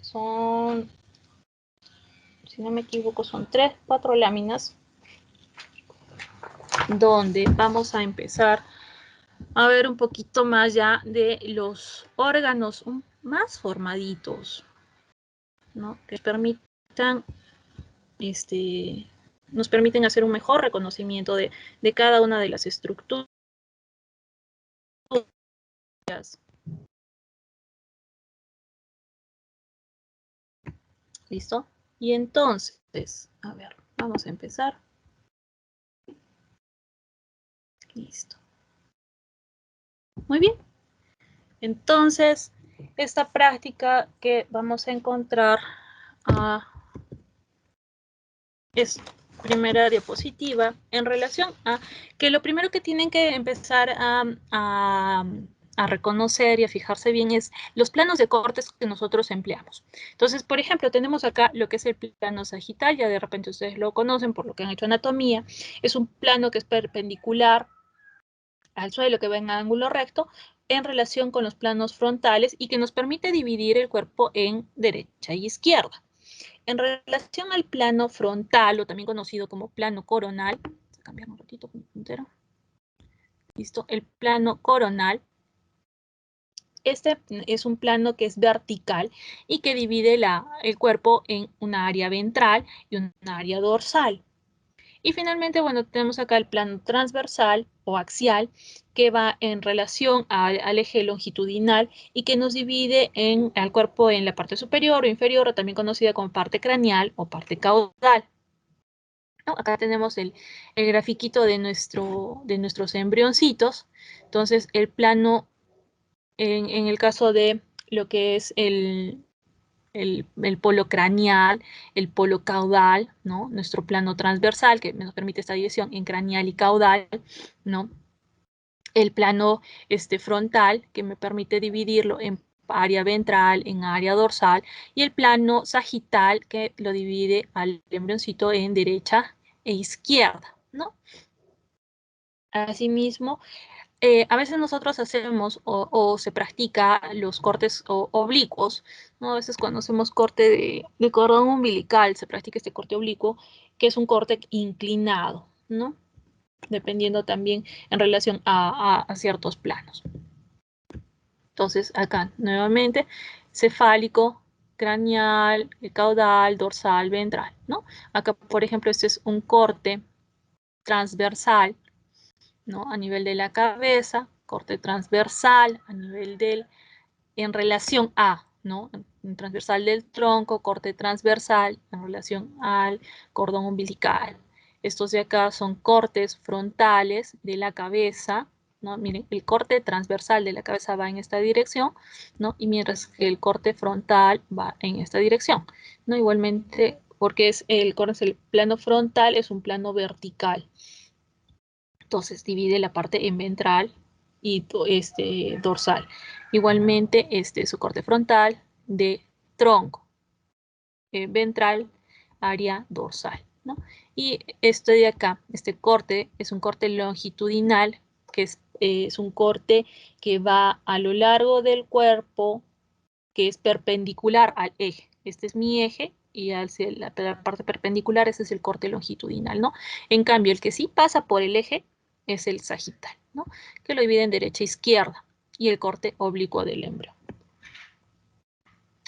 Son, si no me equivoco, son 3, 4 láminas donde vamos a empezar a ver un poquito más ya de los órganos más formaditos, ¿no? Que permitan, nos permiten hacer un mejor reconocimiento de cada una de las estructuras. ¿Listo? Y entonces, a ver, vamos a empezar. Listo. Muy bien. Entonces, esta práctica que vamos a encontrar es primera diapositiva en relación a que lo primero que tienen que empezar a reconocer y a fijarse bien es los planos de cortes que nosotros empleamos. Entonces, por ejemplo, tenemos acá lo que es el plano sagital, ya de repente ustedes lo conocen por lo que han hecho anatomía. Es un plano que es perpendicular al suelo, que va en ángulo recto, en relación con los planos frontales y que nos permite dividir el cuerpo en derecha y izquierda. En relación al plano frontal, o también conocido como plano coronal, vamos a cambiar un ratito con el puntero. Listo, el plano coronal. Este es un plano que es vertical y que divide el cuerpo en una área ventral y una área dorsal. Y finalmente, bueno, tenemos acá el plano transversal o axial, que va en relación al eje longitudinal y que nos divide al cuerpo en la parte superior o inferior, o también conocida como parte craneal o parte caudal. ¿No? Acá tenemos el grafiquito de nuestros embrioncitos. Entonces, el plano, en el caso de lo que es el polo craneal, el polo caudal, ¿no? Nuestro plano transversal, que nos permite esta división en craneal y caudal, ¿no? El plano frontal, que me permite dividirlo en área ventral, en área dorsal, y el plano sagital, que lo divide al embrioncito en derecha e izquierda, ¿no? Asimismo, a veces nosotros hacemos o se practica los cortes oblicuos, ¿no? A veces cuando hacemos corte de cordón umbilical se practica este corte oblicuo, que es un corte inclinado, ¿no? Dependiendo también en relación a ciertos planos. Entonces, acá nuevamente, cefálico, craneal, caudal, dorsal, ventral, ¿no? Acá, por ejemplo, este es un corte transversal, ¿no? A nivel de la cabeza, corte transversal, a nivel en relación a, ¿no? En transversal del tronco, corte transversal, en relación al cordón umbilical. Estos de acá son cortes frontales de la cabeza, ¿no? Miren, el corte transversal de la cabeza va en esta dirección, ¿no? Y mientras que el corte frontal va en esta dirección, ¿no? Igualmente, porque el plano frontal es un plano vertical. Entonces divide la parte en ventral y dorsal. Igualmente, su corte frontal de tronco, ventral, área dorsal, ¿no? Y este de acá, este corte, es un corte longitudinal, que es un corte que va a lo largo del cuerpo, que es perpendicular al eje. Este es mi eje, y hacia la parte perpendicular, ese es el corte longitudinal, ¿no? En cambio, el que sí pasa por el eje es el sagital, ¿no? Que lo divide en derecha e izquierda, y el corte oblicuo del embrión.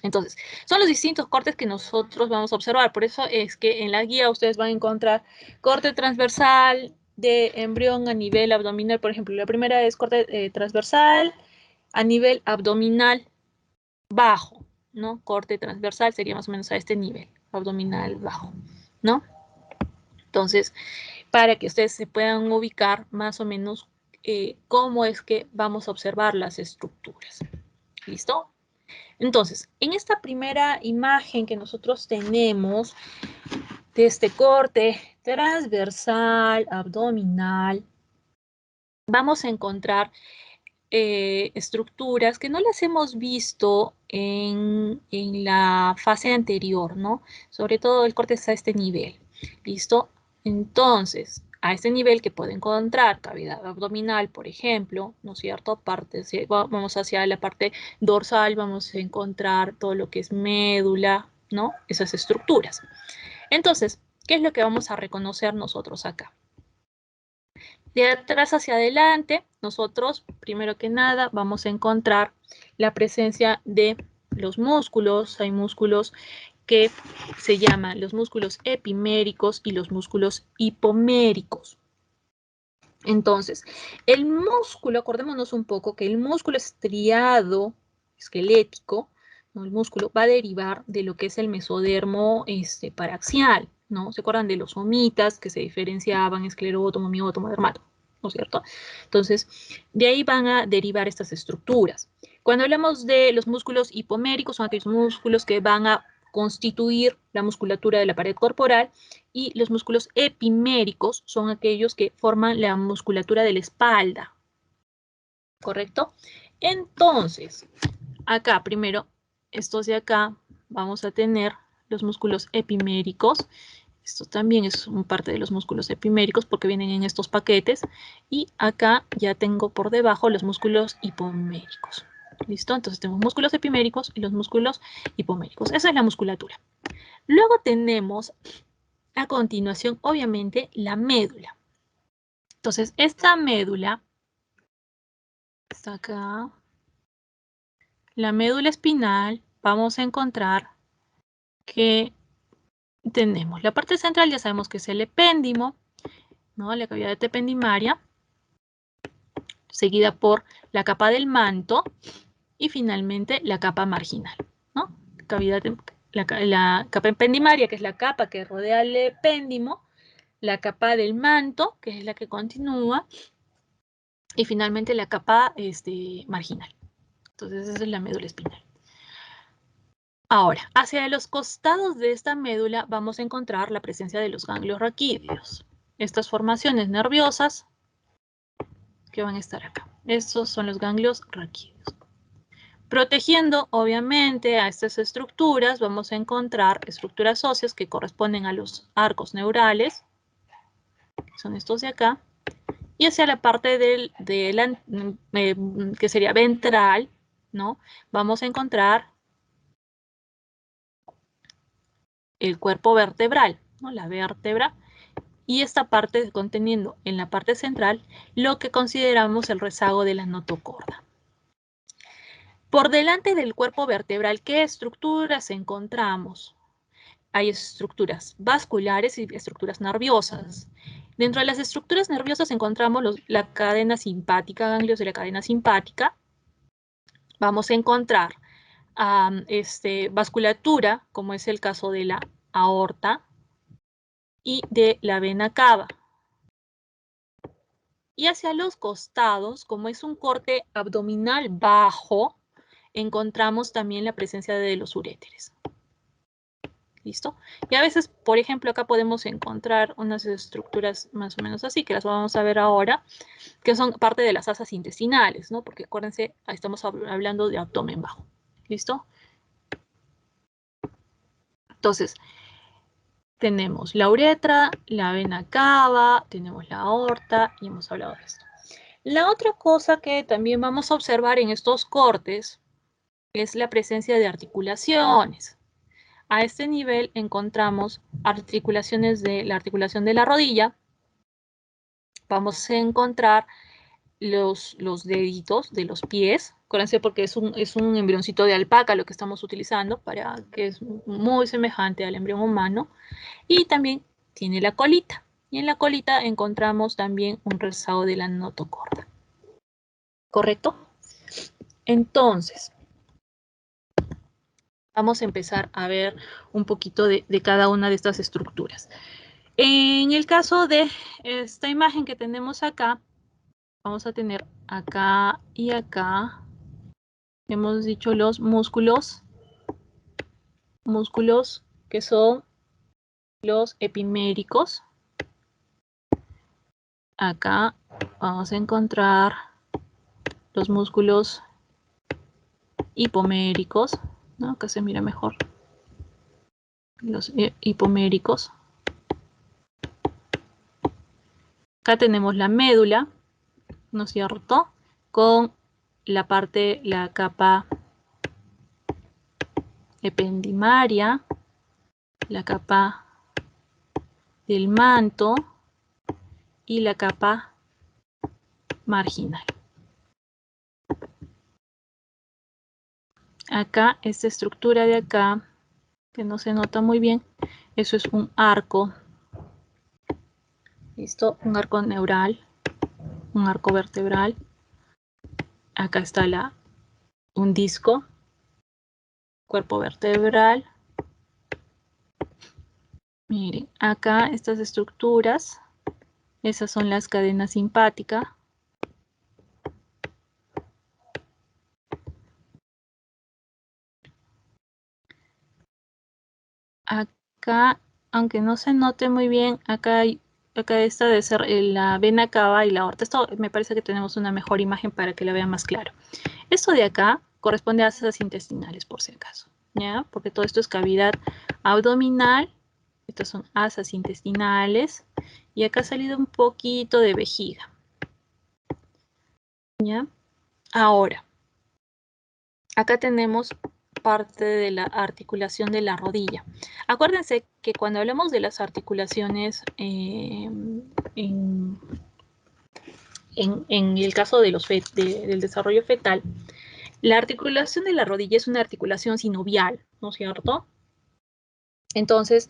Entonces, son los distintos cortes que nosotros vamos a observar. Por eso es que en la guía ustedes van a encontrar corte transversal de embrión a nivel abdominal. Por ejemplo, la primera es corte transversal a nivel abdominal bajo, ¿no? Corte transversal sería más o menos a este nivel, abdominal bajo, ¿no? Entonces, para que ustedes se puedan ubicar más o menos cómo es que vamos a observar las estructuras. ¿Listo? Entonces, en esta primera imagen que nosotros tenemos de este corte transversal, abdominal, vamos a encontrar estructuras que no las hemos visto en la fase anterior, ¿no? Sobre todo el corte está a este nivel, ¿listo? Entonces, A este nivel que puede encontrar cavidad abdominal, por ejemplo, ¿no es cierto? Vamos hacia la parte dorsal, vamos a encontrar todo lo que es médula, ¿no? Esas estructuras. Entonces, ¿qué es lo que vamos a reconocer nosotros acá? De atrás hacia adelante, nosotros, primero que nada, vamos a encontrar la presencia de los músculos. Hay músculos que se llaman los músculos epiméricos y los músculos hipoméricos. Entonces, el músculo, acordémonos un poco que el músculo estriado esquelético, ¿no? El músculo va a derivar de lo que es el mesodermo paraxial, ¿no? ¿Se acuerdan de los somitas que se diferenciaban esclerótomo, miótomo, dermato? ¿No es cierto? Entonces, de ahí van a derivar estas estructuras. Cuando hablamos de los músculos hipoméricos, son aquellos músculos que van a constituir la musculatura de la pared corporal, y los músculos epiméricos son aquellos que forman la musculatura de la espalda. ¿Correcto? Entonces, acá primero, estos de acá, vamos a tener los músculos epiméricos. Esto también es parte de los músculos epiméricos porque vienen en estos paquetes. Y acá ya tengo por debajo los músculos hipoméricos. ¿Listo? Entonces tenemos músculos epiméricos y los músculos hipoméricos. Esa es la musculatura. Luego tenemos a continuación, obviamente, la médula. Entonces, esta médula está acá. La médula espinal, vamos a encontrar que tenemos la parte central, ya sabemos que es el epéndimo, ¿no? La cavidad ependimaria, seguida por la capa del manto y finalmente la capa marginal, ¿no? La capa ependimaria, que es la capa que rodea el epéndimo, la capa del manto, que es la que continúa, y finalmente la capa marginal. Entonces esa es la médula espinal. Ahora, hacia los costados de esta médula vamos a encontrar la presencia de los ganglios raquídeos. Estas formaciones nerviosas que van a estar acá. Estos son los ganglios raquídeos. Protegiendo, obviamente, a estas estructuras, vamos a encontrar estructuras óseas que corresponden a los arcos neurales, que son estos de acá, y hacia la parte que sería ventral, ¿no? Vamos a encontrar el cuerpo vertebral, ¿no? La vértebra, y esta parte conteniendo en la parte central lo que consideramos el rezago de la notocorda. Por delante del cuerpo vertebral, ¿qué estructuras encontramos? Hay estructuras vasculares y estructuras nerviosas. Dentro de las estructuras nerviosas encontramos la cadena simpática, ganglios de la cadena simpática. Vamos a encontrar vasculatura, como es el caso de la aorta y de la vena cava. Y hacia los costados, como es un corte abdominal bajo, encontramos también la presencia de los uréteres. ¿Listo? Y a veces, por ejemplo, acá podemos encontrar unas estructuras más o menos así, que las vamos a ver ahora, que son parte de las asas intestinales, ¿no? Porque acuérdense, estamos hablando de abdomen bajo. ¿Listo? Entonces, tenemos la uretra, la vena cava, tenemos la aorta y hemos hablado de esto. La otra cosa que también vamos a observar en estos cortes es la presencia de articulaciones. A este nivel encontramos articulaciones de la articulación de la rodilla. Vamos a encontrar los deditos de los pies. Acuérdense porque es un embrioncito de alpaca lo que estamos utilizando, para que es muy semejante al embrión humano. Y también tiene la colita. Y en la colita encontramos también un rezago de la notocorda. ¿Correcto? Entonces, vamos a empezar a ver un poquito de cada una de estas estructuras. En el caso de esta imagen que tenemos acá, vamos a tener acá y acá, hemos dicho los músculos que son los epiméricos. Acá vamos a encontrar los músculos hipoméricos, ¿no? Acá se mira mejor. Los hipoméricos. Acá tenemos la médula, ¿no es cierto? Con la capa ependimaria, la capa del manto y la capa marginal. Acá, esta estructura de acá, que no se nota muy bien, eso es un arco. ¿Listo? Un arco neural, un arco vertebral. Acá está un disco, cuerpo vertebral. Miren, acá estas estructuras, esas son las cadenas simpáticas. Acá, aunque no se note muy bien, acá esta debe ser la vena cava y la aorta. Esto me parece que tenemos una mejor imagen para que la vean más claro. Esto de acá corresponde a asas intestinales, por si acaso, ¿ya? Porque todo esto es cavidad abdominal. Estas son asas intestinales. Y acá ha salido un poquito de vejiga, ¿ya? Ahora, acá tenemos parte de la articulación de la rodilla. Acuérdense que cuando hablamos de las articulaciones en el caso de del desarrollo fetal, la articulación de la rodilla es una articulación sinovial, ¿no es cierto? Entonces,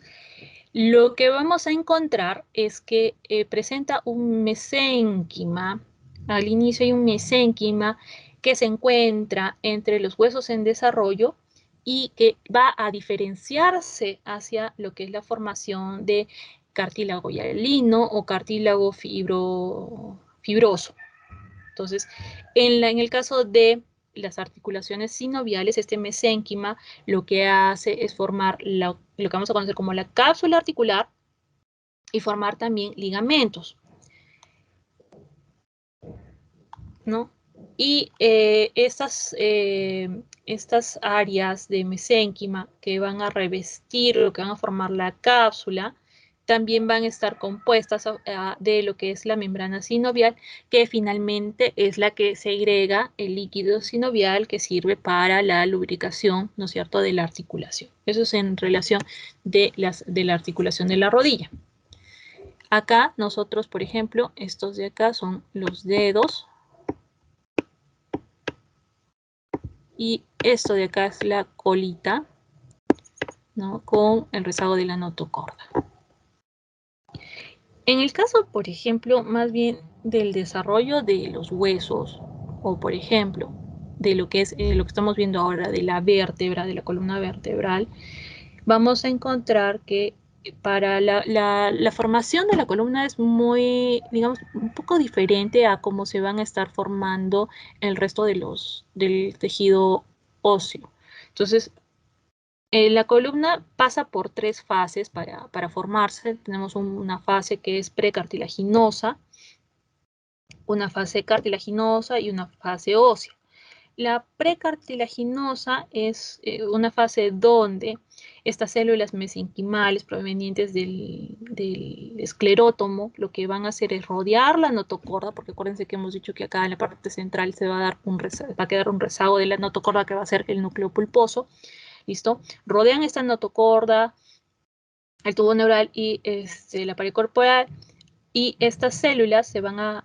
lo que vamos a encontrar es que presenta un mesénquima. Al inicio hay un mesénquima que se encuentra entre los huesos en desarrollo y que va a diferenciarse hacia lo que es la formación de cartílago hialino o cartílago fibroso. Entonces, en el caso de las articulaciones sinoviales, este mesénquima lo que hace es formar lo que vamos a conocer como la cápsula articular y formar también ligamentos, ¿no? Y estas áreas de mesénquima que van a revestir o que van a formar la cápsula, también van a estar compuestas de lo que es la membrana sinovial, que finalmente es la que segrega el líquido sinovial que sirve para la lubricación, ¿no es cierto?, de la articulación. Eso es en relación de la articulación de la rodilla. Acá nosotros, por ejemplo, estos de acá son los dedos. Y esto de acá es la colita, ¿no?, con el rezago de la notocorda. En el caso, por ejemplo, más bien del desarrollo de los huesos, o por ejemplo, de lo que es lo que estamos viendo ahora de la vértebra, de la columna vertebral, vamos a encontrar que para la formación de la columna es muy, digamos, un poco diferente a cómo se van a estar formando el resto del tejido óseo. Entonces, la columna pasa por 3 fases para formarse. Tenemos una fase que es precartilaginosa, una fase cartilaginosa y una fase ósea. La precartilaginosa es una fase donde estas células mesenquimales provenientes del esclerótomo lo que van a hacer es rodear la notocorda, porque acuérdense que hemos dicho que acá en la parte central se va a quedar un rezago de la notocorda que va a ser el núcleo pulposo. ¿Listo? Rodean esta notocorda, el tubo neural y la pared corporal, y estas células se van a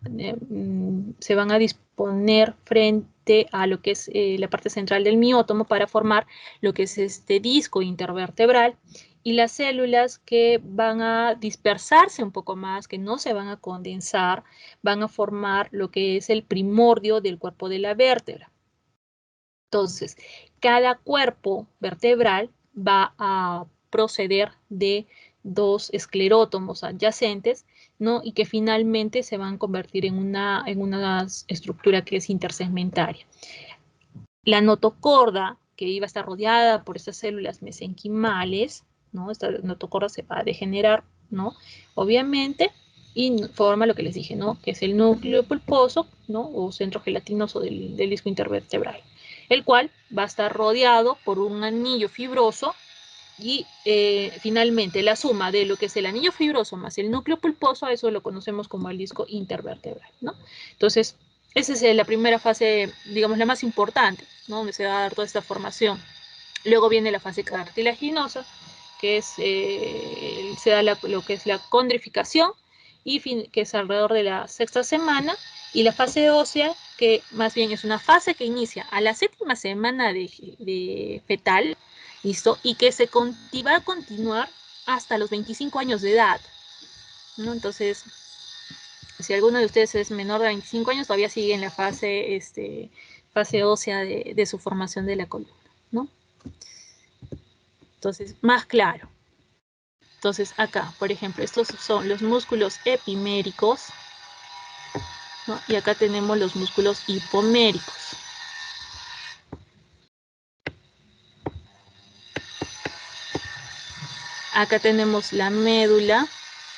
disponer frente a lo que es la parte central del miótomo para formar lo que es este disco intervertebral, y las células que van a dispersarse un poco más, que no se van a condensar, van a formar lo que es el primordio del cuerpo de la vértebra. Entonces, cada cuerpo vertebral va a proceder de 2 esclerótomos adyacentes, ¿no?, y que finalmente se van a convertir en una estructura que es intersegmentaria. La notocorda, que iba a estar rodeada por estas células mesenquimales, ¿no?, esta notocorda se va a degenerar, ¿no?, obviamente, y forma lo que les dije, ¿no?, que es el núcleo pulposo, ¿no?, o centro gelatinoso del disco intervertebral, el cual va a estar rodeado por un anillo fibroso Y finalmente, la suma de lo que es el anillo fibroso más el núcleo pulposo, a eso lo conocemos como el disco intervertebral, ¿no? Entonces, esa es la primera fase, digamos, la más importante, ¿no? Donde se va a dar toda esta formación. Luego viene la fase cartilaginosa, que es, se da lo que es la condrificación, y que es alrededor de la sexta semana, y la fase ósea, que más bien es una fase que inicia a la séptima semana de fetal, ¿listo? Y que va a continuar hasta los 25 años de edad, ¿no? Entonces, si alguno de ustedes es menor de 25 años, todavía sigue en la fase ósea de su formación de la columna, ¿no? Entonces, más claro. Entonces, acá, por ejemplo, estos son los músculos epiméricos, ¿no? Y acá tenemos los músculos hipoméricos. Acá tenemos la médula,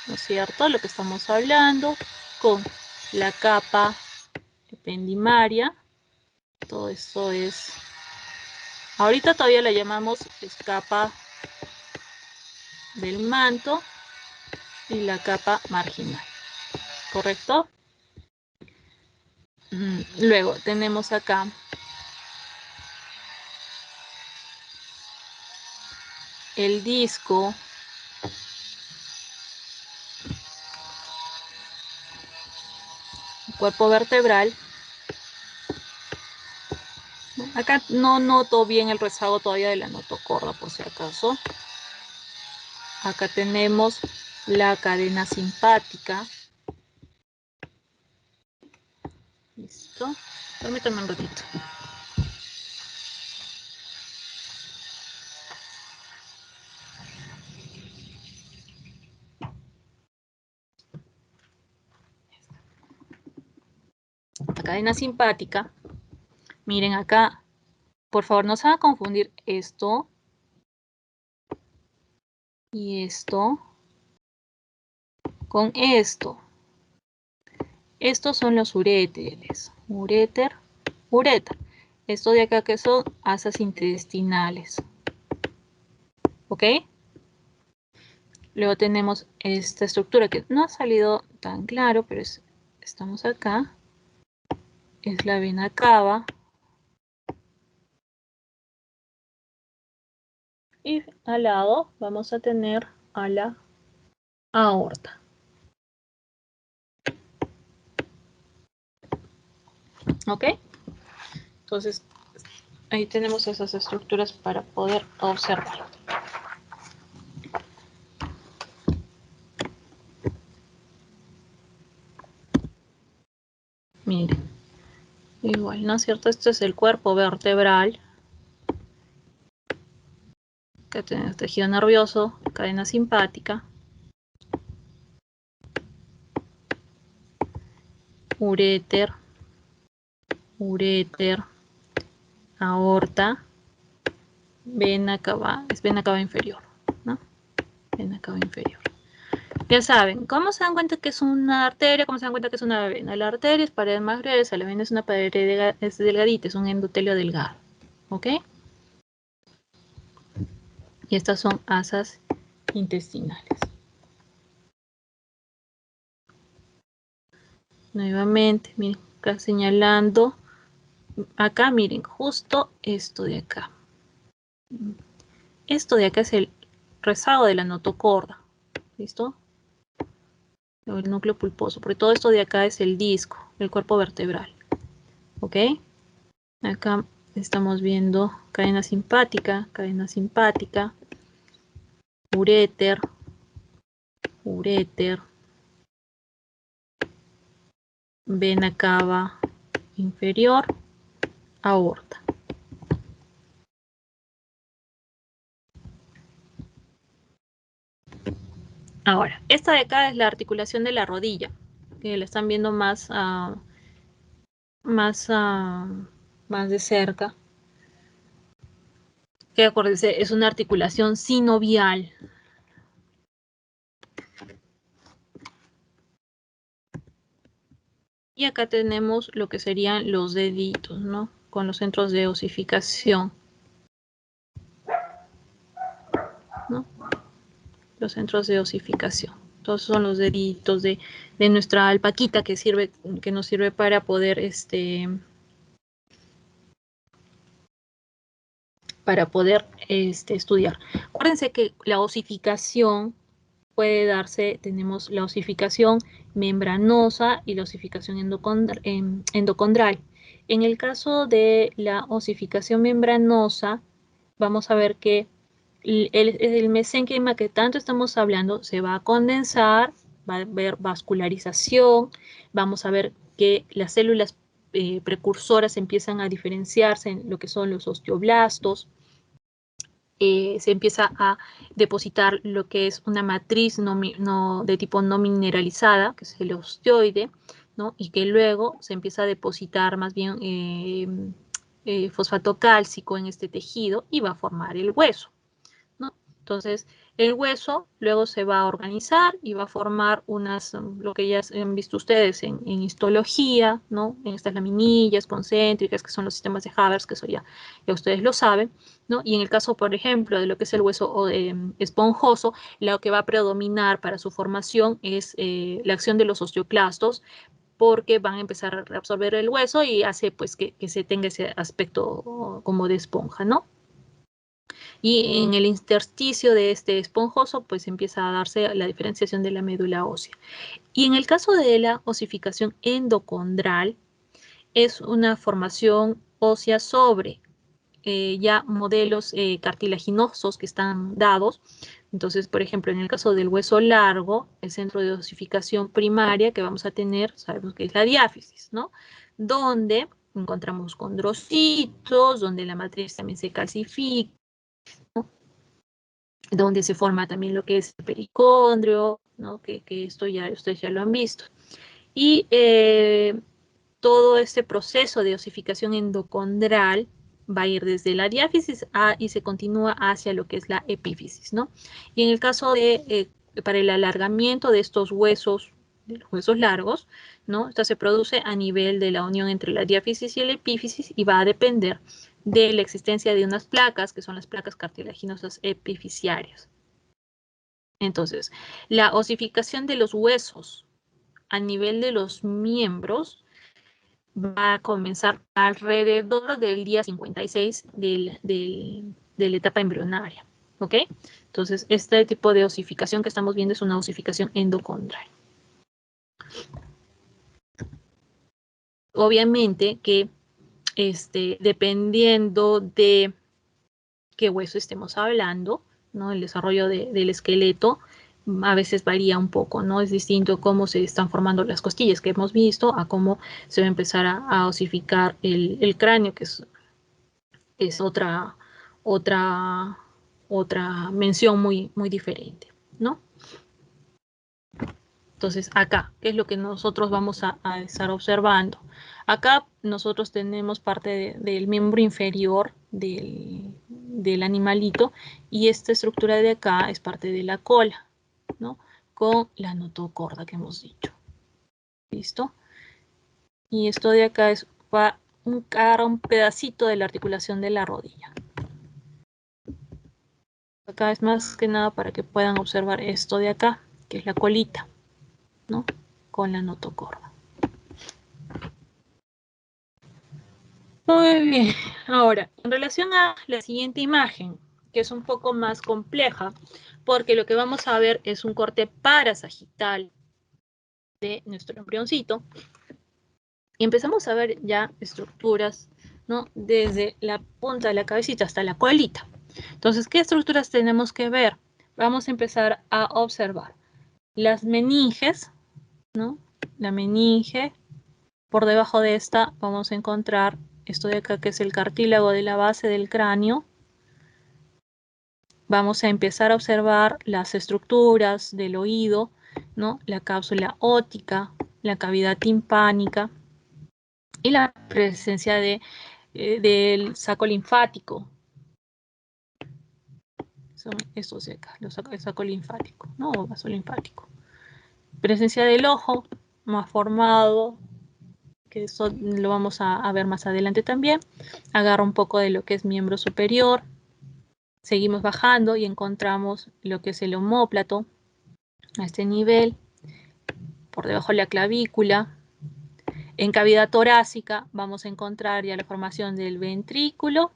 ¿no es cierto? Lo que estamos hablando, con la capa ependimaria. Todo esto es... Ahorita todavía la llamamos capa del manto y la capa marginal, ¿correcto? Luego tenemos acá el disco, el cuerpo vertebral. Acá no noto bien el rezago todavía de la notocorda, por si acaso. Acá tenemos la cadena simpática. Listo. Permítanme un ratito. La cadena simpática. Miren acá. Por favor, no se van a confundir esto y esto con esto. Estos son los uréteres. Uréter, ureter. Esto de acá que son asas intestinales. ¿Ok? Luego tenemos esta estructura que no ha salido tan claro, pero estamos acá. Es la vena cava. Y al lado vamos a tener a la aorta. ¿Ok? Entonces, ahí tenemos esas estructuras para poder observar. Miren, igual, ¿no es cierto? Este es el cuerpo vertebral. Acá tenemos tejido nervioso, cadena simpática, uréter, uréter, aorta, vena cava, es vena cava inferior, ¿no? Vena cava inferior. Ya saben, ¿cómo se dan cuenta que es una arteria? ¿Cómo se dan cuenta que es una vena? La arteria es pared más gruesa, la vena es una pared es delgadita, es un endotelio delgado. ¿Ok? Y estas son asas intestinales. Nuevamente, miren, acá señalando. Acá, miren, justo esto de acá. Esto de acá es el rezago de la notocorda. ¿Listo? El núcleo pulposo. Porque todo esto de acá es el disco, el cuerpo vertebral. ¿Ok? Acá estamos viendo cadena simpática, uréter, uréter, vena cava inferior, aorta. Ahora, esta de acá es la articulación de la rodilla, que la están viendo más, más, más de cerca. Que acuérdense, es una articulación sinovial. Y acá tenemos lo que serían los deditos, ¿no? Con los centros de osificación. ¿no? Los centros de osificación. Todos son los deditos de nuestra alpaquita que nos sirve para poder estudiar. Acuérdense que la osificación puede darse, tenemos la osificación membranosa y la osificación endocondral. En el caso de la osificación membranosa, vamos a ver que el mesénquima que tanto estamos hablando se va a condensar, va a haber vascularización, vamos a ver que las células precursoras empiezan a diferenciarse en lo que son los osteoblastos, se empieza a depositar lo que es una matriz de tipo no mineralizada, que es el osteoide, ¿no? Y que luego se empieza a depositar más bien fosfato cálcico en este tejido y va a formar el hueso, ¿no? Entonces, el hueso luego se va a organizar y va a formar lo que ya han visto ustedes en histología, ¿no? En estas laminillas concéntricas, que son los sistemas de Haber, que eso ya ustedes lo saben, ¿no? Y en el caso, por ejemplo, de lo que es el hueso esponjoso, lo que va a predominar para su formación es la acción de los osteoclastos, porque van a empezar a reabsorber el hueso y hace pues que se tenga ese aspecto como de esponja, ¿no? Y en el intersticio de este esponjoso, pues empieza a darse la diferenciación de la médula ósea. Y en el caso de la osificación endocondral, es una formación ósea sobre ya modelos cartilaginosos que están dados. Entonces, por ejemplo, en el caso del hueso largo, el centro de osificación primaria que vamos a tener, sabemos que es la diáfisis, ¿no? Donde encontramos condrocitos, donde la matriz también se calcifica, donde se forma también lo que es el pericondrio, ¿no? Que esto ya ustedes ya lo han visto. Y todo este proceso de osificación endocondral va a ir desde la diáfisis y se continúa hacia lo que es la epífisis, ¿no? Y en el caso para el alargamiento de estos huesos, de los huesos largos, ¿no? Esto se produce a nivel de la unión entre la diáfisis y la epífisis y va a depender de la existencia de unas placas, que son las placas cartilaginosas epifisiarias. Entonces, la osificación de los huesos a nivel de los miembros va a comenzar alrededor del día 56 de la etapa embrionaria, ¿ok? Entonces, este tipo de osificación que estamos viendo es una osificación endocondral. Obviamente que dependiendo de qué hueso estemos hablando, ¿no? El desarrollo del esqueleto a veces varía un poco, ¿no? Es distinto cómo se están formando las costillas que hemos visto a cómo se va a empezar a osificar el cráneo, que es otra mención muy, muy diferente, ¿no? Entonces, acá, ¿qué es lo que nosotros vamos a estar observando? Acá nosotros tenemos parte del miembro inferior del animalito y esta estructura de acá es parte de la cola, ¿no? Con la notocorda que hemos dicho. ¿Listo? Y esto de acá va un pedacito de la articulación de la rodilla. Acá es más que nada para que puedan observar esto de acá, que es la colita, ¿no? Con la notocorda. Muy bien. Ahora, en relación a la siguiente imagen, que es un poco más compleja, porque lo que vamos a ver es un corte parasagital de nuestro embrioncito. Y empezamos a ver ya estructuras, ¿no? Desde la punta de la cabecita hasta la colita. Entonces, ¿qué estructuras tenemos que ver? Vamos a empezar a observar las meninges, ¿no? La meninge, por debajo de esta vamos a encontrar esto de acá que es el cartílago de la base del cráneo. Vamos a empezar a observar las estructuras del oído, ¿no? La cápsula óptica, la cavidad timpánica y la presencia del saco linfático. Son estos de acá, el saco linfático, ¿no? O vaso linfático. Presencia del ojo más formado, que eso lo vamos a ver más adelante también. Agarra un poco de lo que es miembro superior, Seguimos bajando y encontramos lo que es el omóplato a este nivel, por debajo de la clavícula. En cavidad torácica vamos a encontrar ya la formación del ventrículo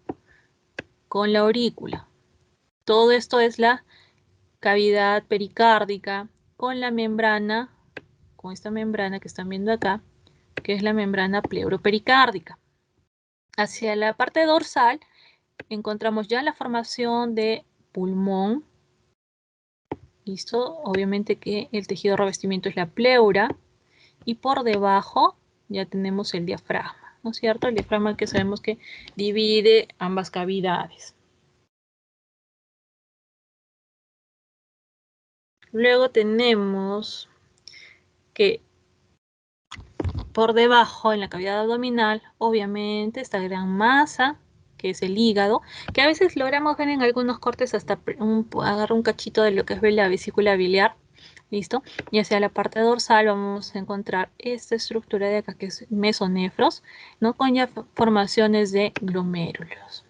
con la aurícula. Todo esto es la cavidad pericárdica con la membrana, con esta membrana que están viendo acá, que es la membrana pleuropericárdica. Hacia la parte dorsal encontramos ya la formación de pulmón. ¿Listo? Obviamente que el tejido de revestimiento es la pleura. Y por debajo ya tenemos el diafragma, ¿no es cierto? El diafragma que sabemos que divide ambas cavidades. Luego tenemos que por debajo, en la cavidad abdominal, obviamente esta gran masa, que es el hígado, que a veces logramos ver en algunos cortes hasta agarrar un cachito de lo que es la vesícula biliar. ¿Listo? Y hacia la parte dorsal vamos a encontrar esta estructura de acá que es mesonefros, ¿no? Con ya formaciones de glomérulos.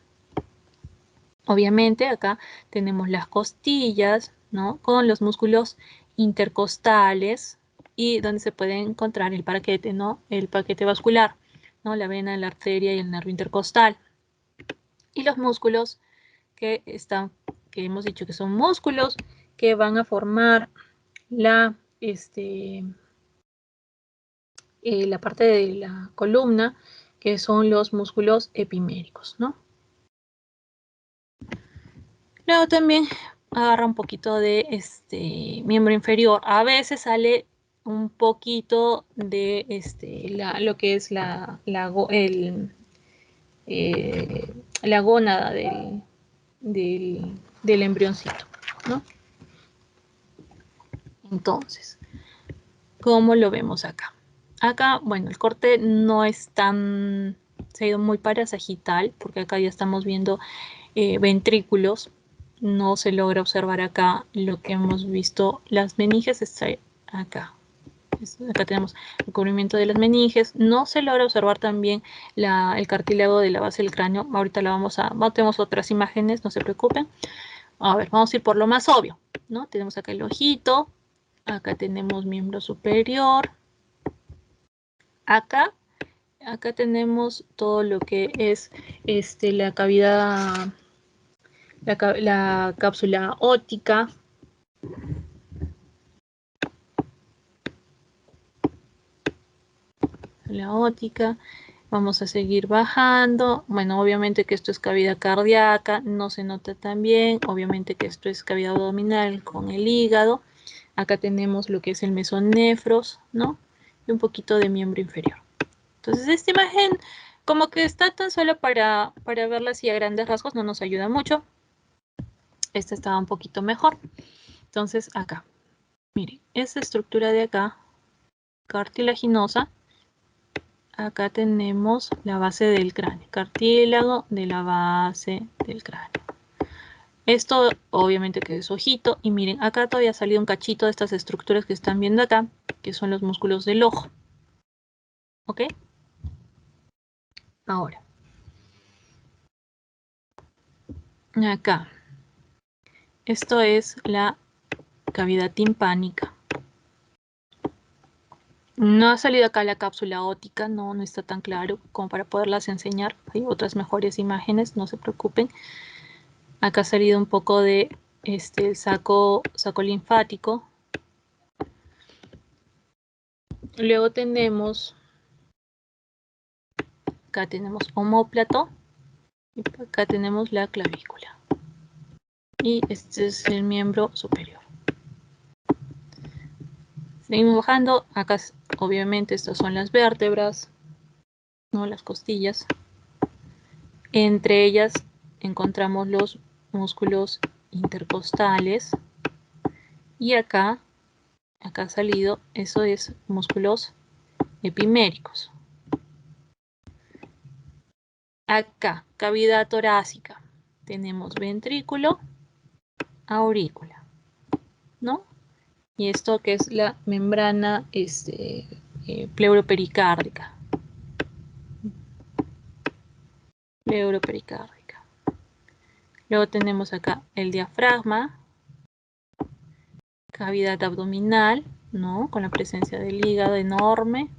Obviamente acá tenemos las costillas, ¿no? Con los músculos intercostales y donde se puede encontrar el paquete, ¿no? El paquete vascular, ¿no? La vena, la arteria y el nervio intercostal. Y los músculos que hemos dicho que son músculos que van a formar la parte de la columna, que son los músculos epiméricos, ¿no? Luego también agarra un poquito de miembro inferior. A veces sale un poquito de lo que es la gónada del embrioncito, ¿no? Entonces, ¿cómo lo vemos acá? Acá, bueno, el corte no es tan, se ha ido muy para sagital, porque acá ya estamos viendo ventrículos. No se logra observar acá lo que hemos visto. Las meninges están acá. Acá tenemos el cubrimiento de las meninges. No se logra observar también el cartílago de la base del cráneo. Ahorita tenemos otras imágenes, no se preocupen. A ver, vamos a ir por lo más obvio, ¿no? Tenemos acá el ojito. Acá tenemos miembro superior. Acá tenemos todo lo que es la cavidad, la cápsula óptica. La óptica. Vamos a seguir bajando. Bueno, obviamente que esto es cavidad cardíaca, no se nota tan bien. Obviamente que esto es cavidad abdominal con el hígado. Acá tenemos lo que es el mesonefros, ¿no? Y un poquito de miembro inferior. Entonces, esta imagen como que está tan solo para verla así a grandes rasgos, no nos ayuda mucho. Esta estaba un poquito mejor. Entonces, acá, miren, esta estructura de acá, cartilaginosa, acá tenemos la base del cráneo, cartílago de la base del cráneo. Esto obviamente que es ojito, y miren, acá todavía ha salido un cachito de estas estructuras que están viendo acá, que son los músculos del ojo. ¿Ok? Ahora, acá, esto es la cavidad timpánica. No ha salido acá la cápsula óptica, no está tan claro como para poderlas enseñar. Hay otras mejores imágenes, no se preocupen. Acá ha salido un poco de saco linfático. Luego tenemos, acá tenemos omóplato y acá tenemos la clavícula. Y este es el miembro superior. Seguimos bajando. Acá obviamente estas son las vértebras, ¿no? Las costillas. Entre ellas encontramos los músculos intercostales. Y acá ha salido, eso es músculos epiméricos. Acá, cavidad torácica. Tenemos ventrículo, aurícula, ¿no? Y esto que es la membrana pleuropericárdica. Pleuropericárdica. Luego tenemos acá el diafragma, cavidad abdominal, ¿no? Con la presencia del hígado enorme.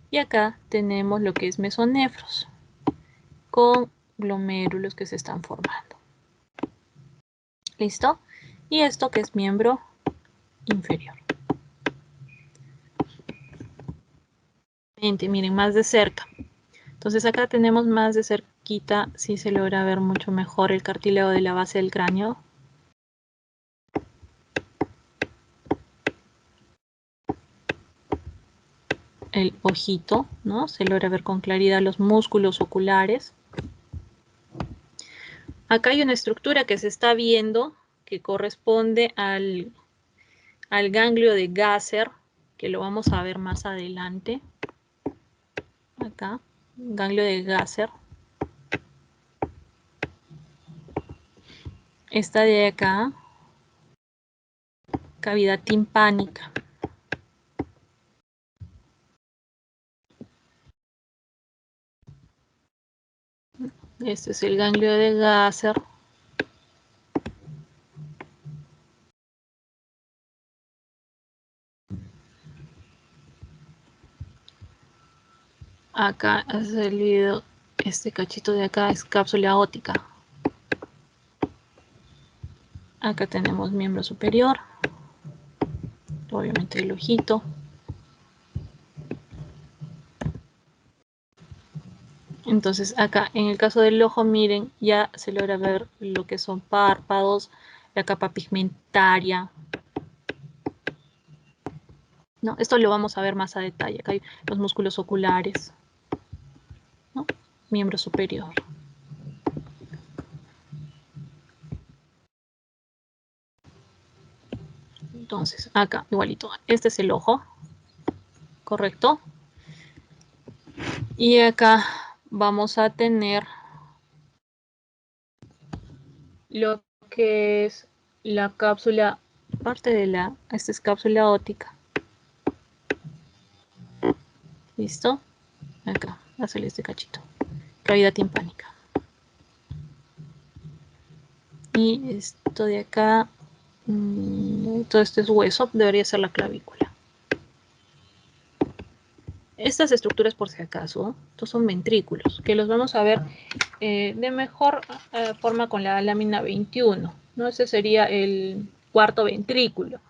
Y acá tenemos lo que es mesonefros, con glomérulos que se están formando. ¿Listo? Y esto que es miembro inferior. Miren, más de cerca. Entonces acá tenemos más de cerquita, si se logra ver mucho mejor el cartílago de la base del cráneo. El ojito, ¿no? Se logra ver con claridad los músculos oculares. Acá hay una estructura que se está viendo que corresponde al ganglio de Gasser, que lo vamos a ver más adelante. Acá, ganglio de Gasser. Esta de acá, cavidad timpánica. Este es el ganglio de Gasser. Acá ha salido este cachito de acá, es cápsula óptica. Acá tenemos miembro superior, obviamente el ojito. Entonces acá en el caso del ojo, miren, ya se logra ver lo que son párpados, la capa pigmentaria. ¿No? Esto lo vamos a ver más a detalle. Acá hay los músculos oculares, ¿no? Miembro superior. Entonces acá igualito, este es el ojo, ¿correcto? Y acá vamos a tener lo que es la cápsula, parte de esta es cápsula óptica. ¿Listo? Acá, va a salir este cachito. Cavidad timpánica. Y esto de acá, todo esto es hueso, debería ser la clavícula. Estas estructuras, por si acaso, estos son ventrículos, que los vamos a ver de mejor forma con la lámina 21, ¿no? Ese sería el cuarto ventrículo,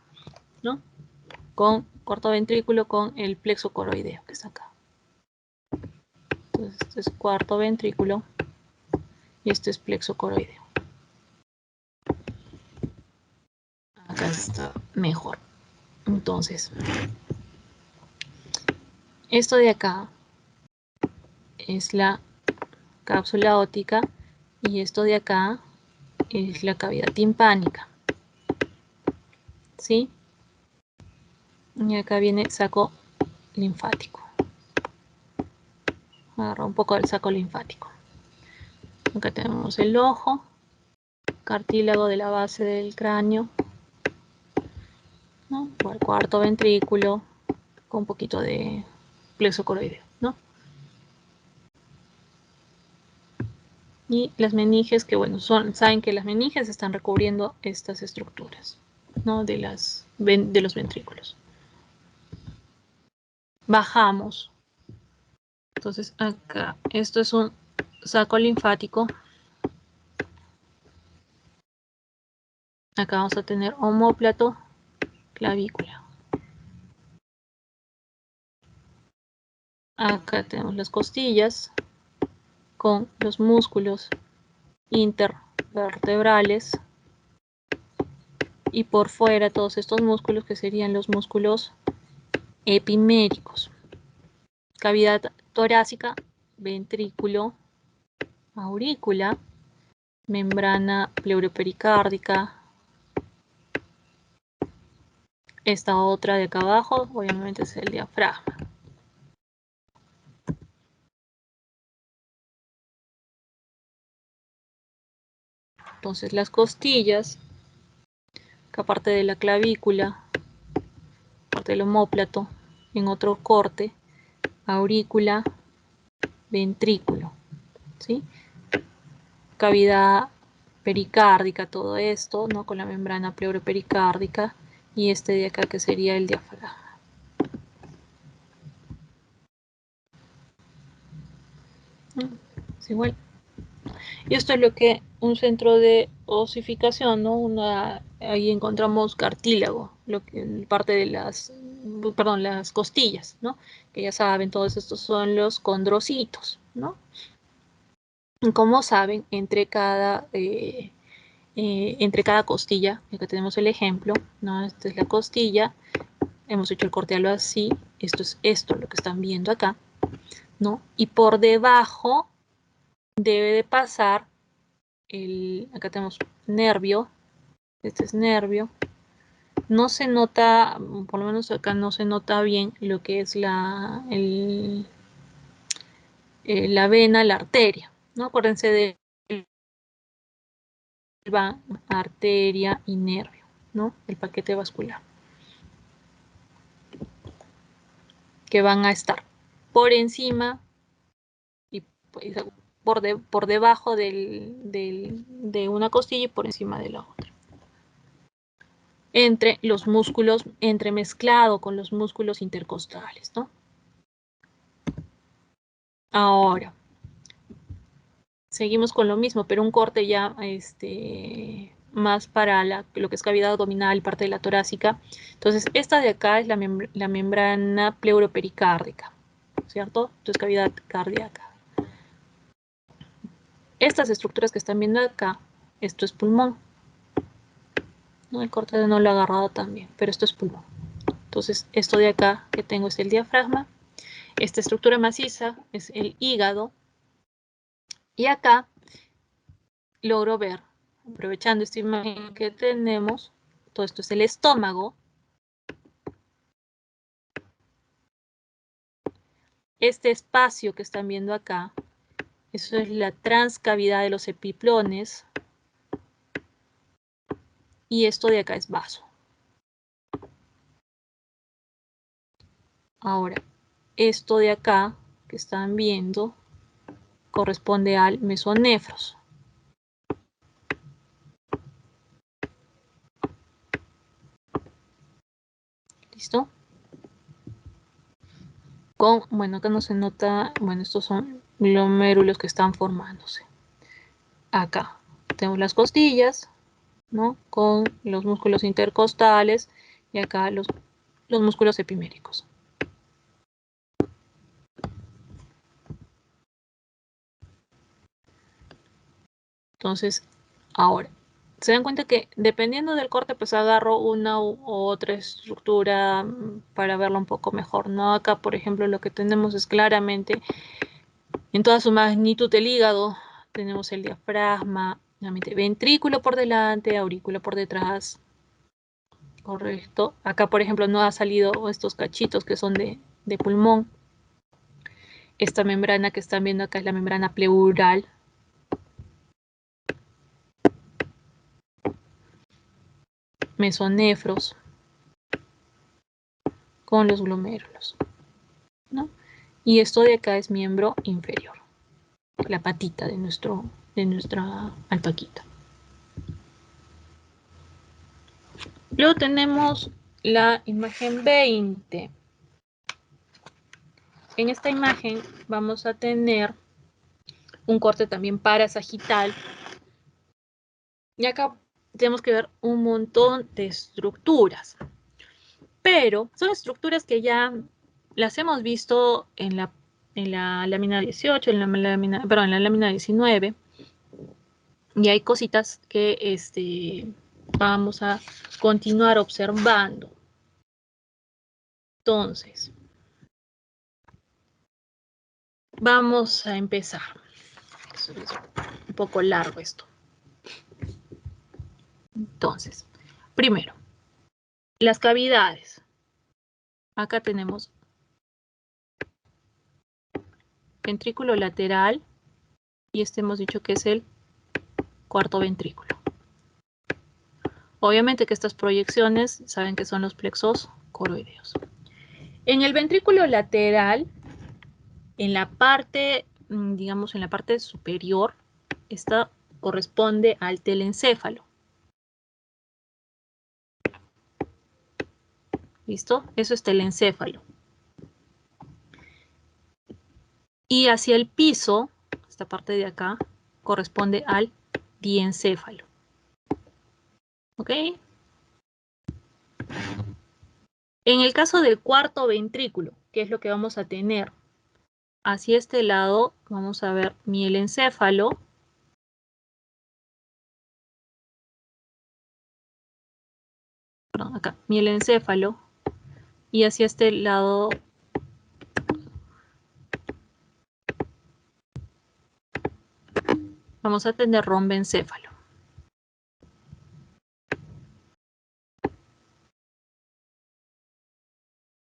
¿no? Con cuarto ventrículo con el plexo coroideo, que está acá. Entonces, este es cuarto ventrículo y este es plexo coroideo. Acá está mejor. Entonces, esto de acá es la cápsula óptica y esto de acá es la cavidad timpánica. ¿Sí? Y acá viene saco linfático. Agarra un poco del saco linfático. Acá tenemos el ojo, cartílago de la base del cráneo, ¿no? El cuarto ventrículo, con un poquito de plexo coroideo, ¿no? Y las meninges, que bueno, saben que las meninges están recubriendo estas estructuras, ¿no? De los ventrículos. Bajamos. Entonces acá, esto es un saco linfático. Acá vamos a tener omóplato, clavícula. Acá tenemos las costillas con los músculos intervertebrales y por fuera todos estos músculos que serían los músculos epiméricos. Cavidad torácica, ventrículo, aurícula, membrana pleuropericárdica. Esta otra de acá abajo obviamente es el diafragma. Entonces las costillas, acá parte de la clavícula, parte del omóplato, en otro corte, aurícula, ventrículo, ¿sí? Cavidad pericárdica, todo esto, ¿no? Con la membrana pleuropericárdica, y este de acá que sería el diafragma. Es igual. Y esto es lo que un centro de osificación, ¿no? Ahí encontramos cartílago, parte de las costillas, ¿no? Que ya saben, todos estos son los condrocitos, ¿no? Como saben, entre cada costilla, acá tenemos el ejemplo, ¿no? Esta es la costilla, hemos hecho el corte algo así, esto es esto, lo que están viendo acá, ¿no? Y por debajo debe de pasar acá tenemos nervio, este es nervio, no se nota, por lo menos acá no se nota bien lo que es la vena, la arteria, ¿no? Acuérdense de arteria y nervio, ¿no? El paquete vascular, que van a estar por encima y pues, por debajo de una costilla y por encima de la otra. Entre los músculos, entremezclado con los músculos intercostales, ¿no? Ahora, seguimos con lo mismo, pero un corte ya más para lo que es cavidad abdominal, parte de la torácica. Entonces, esta de acá es la membrana pleuropericárdica, ¿cierto? Entonces, cavidad cardíaca. Estas estructuras que están viendo acá, esto es pulmón. ¿No? El corte no lo he agarrado también, pero esto es pulmón. Entonces, esto de acá que tengo es el diafragma. Esta estructura maciza es el hígado. Y acá logro ver, aprovechando esta imagen que tenemos, todo esto es el estómago. Este espacio que están viendo acá, eso es la transcavidad de los epiplones. Y esto de acá es vaso. Ahora, esto de acá que están viendo corresponde al mesonefros. ¿Listo? Bueno, acá no se nota, bueno, estos son glomérulos que están formándose. Acá tenemos las costillas, ¿no? Con los músculos intercostales y acá los músculos epiméricos. Entonces, ahora, se dan cuenta que dependiendo del corte, pues agarro una u otra estructura para verla un poco mejor, ¿no? Acá, por ejemplo, lo que tenemos es claramente en toda su magnitud el hígado, tenemos el diafragma, ventrículo por delante, aurícula por detrás, correcto. Acá, por ejemplo, no ha salido estos cachitos que son de pulmón. Esta membrana que están viendo acá es la membrana pleural. Mesonefros con los glomérulos, ¿no? Y esto de acá es miembro inferior, la patita de nuestra alpaquita. Luego tenemos la imagen 20. En esta imagen vamos a tener un corte también parasagital. Y acá tenemos que ver un montón de estructuras. Pero son estructuras que ya las hemos visto en la lámina 18, en la lámina 19. Y hay cositas que vamos a continuar observando. Entonces, vamos a empezar. Es un poco largo esto. Entonces, primero, las cavidades. Acá tenemos ventrículo lateral y hemos dicho que es el cuarto ventrículo. Obviamente que estas proyecciones saben que son los plexos coroideos. En el ventrículo lateral, en la parte, digamos, en la parte superior, está corresponde al telencéfalo. ¿Listo? Eso es telencéfalo. Y hacia el piso, esta parte de acá, corresponde al diencéfalo. ¿Ok? En el caso del cuarto ventrículo, ¿qué es lo que vamos a tener? Hacia este lado vamos a ver mielencéfalo. Perdón, acá, mielencéfalo. Y hacia este lado vamos a tener rombencéfalo.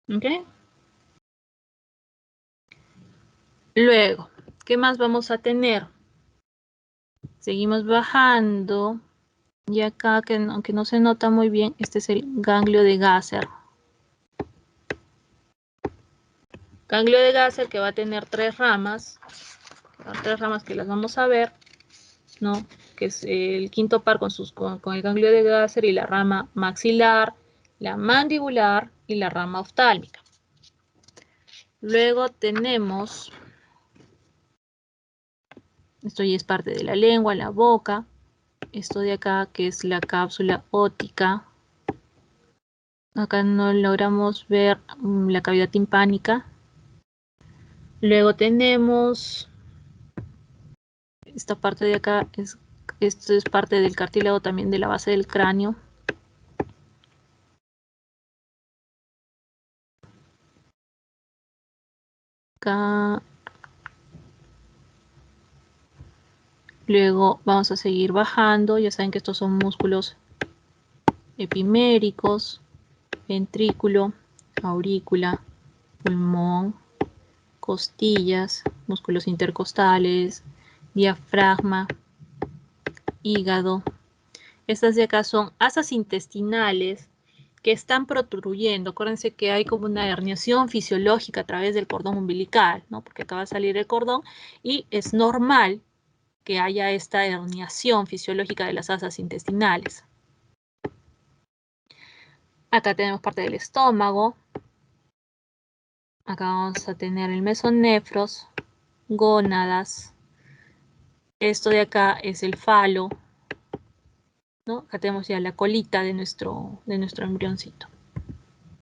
¿Ok? Luego, ¿qué más vamos a tener? Seguimos bajando. Y acá, aunque no se nota muy bien, este es el ganglio de Gasser. Ganglio de Gasser que va a tener tres ramas que las vamos a ver, ¿no? Que es el quinto par con el ganglio de Gasser y la rama maxilar, la mandibular y la rama oftálmica. Luego tenemos, esto ya es parte de la lengua, la boca, esto de acá que es la cápsula óptica. Acá no logramos ver la cavidad timpánica. Luego tenemos esta parte de acá, esto es parte del cartílago también de la base del cráneo. Acá. Luego vamos a seguir bajando. Ya saben que estos son músculos epiméricos, ventrículo, aurícula, pulmón, costillas, músculos intercostales, diafragma, hígado. Estas de acá son asas intestinales que están protruyendo. Acuérdense que hay como una herniación fisiológica a través del cordón umbilical, ¿no? Porque acaba de salir el cordón y es normal que haya esta herniación fisiológica de las asas intestinales. Acá tenemos parte del estómago. Acá vamos a tener el mesonefros, gónadas. Esto de acá es el falo, ¿no? Acá tenemos ya la colita de nuestro embrioncito.